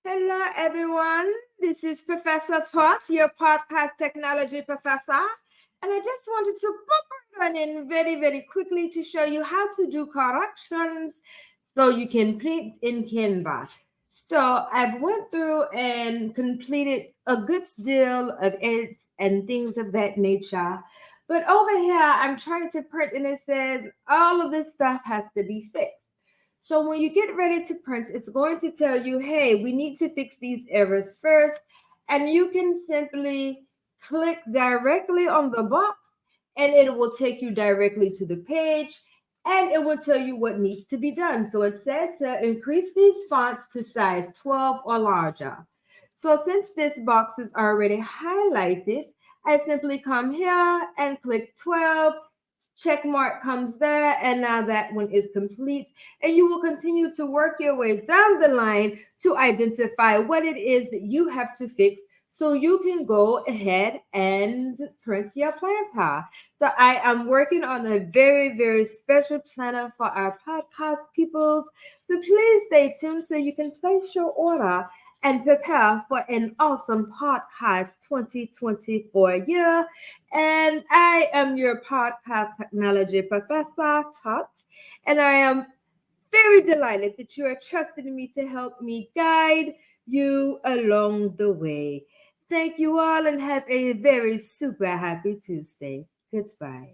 Hello, everyone. This is Professor Tots, your podcast technology professor. And I just wanted to pop right on in very quickly to show you how to do corrections so you can print in Canva. So I've went through and completed a good deal of it and things of that nature. But over here, I'm trying to print and it says all of this stuff has to be fixed. So when you get ready to print, it's going to tell you, hey, we need to fix these errors first. And you can simply click directly on the box and it will take you directly to the page and it will tell you what needs to be done. So it says to increase these fonts to size 12 or larger. So since this box is already highlighted, I simply come here and click 12, check mark comes there, and now that one is complete. And you will continue to work your way down the line to identify what it is that you have to fix so you can go ahead and print your planner. So I am working on a very special planner for our podcast peoples. So please stay tuned so you can place your order and prepare for an awesome podcast 2024 year. And I am your podcast technology professor, Tot, and I am very delighted that you are trusting me to help me guide you along the way. Thank you all and have a very super happy Tuesday. Goodbye.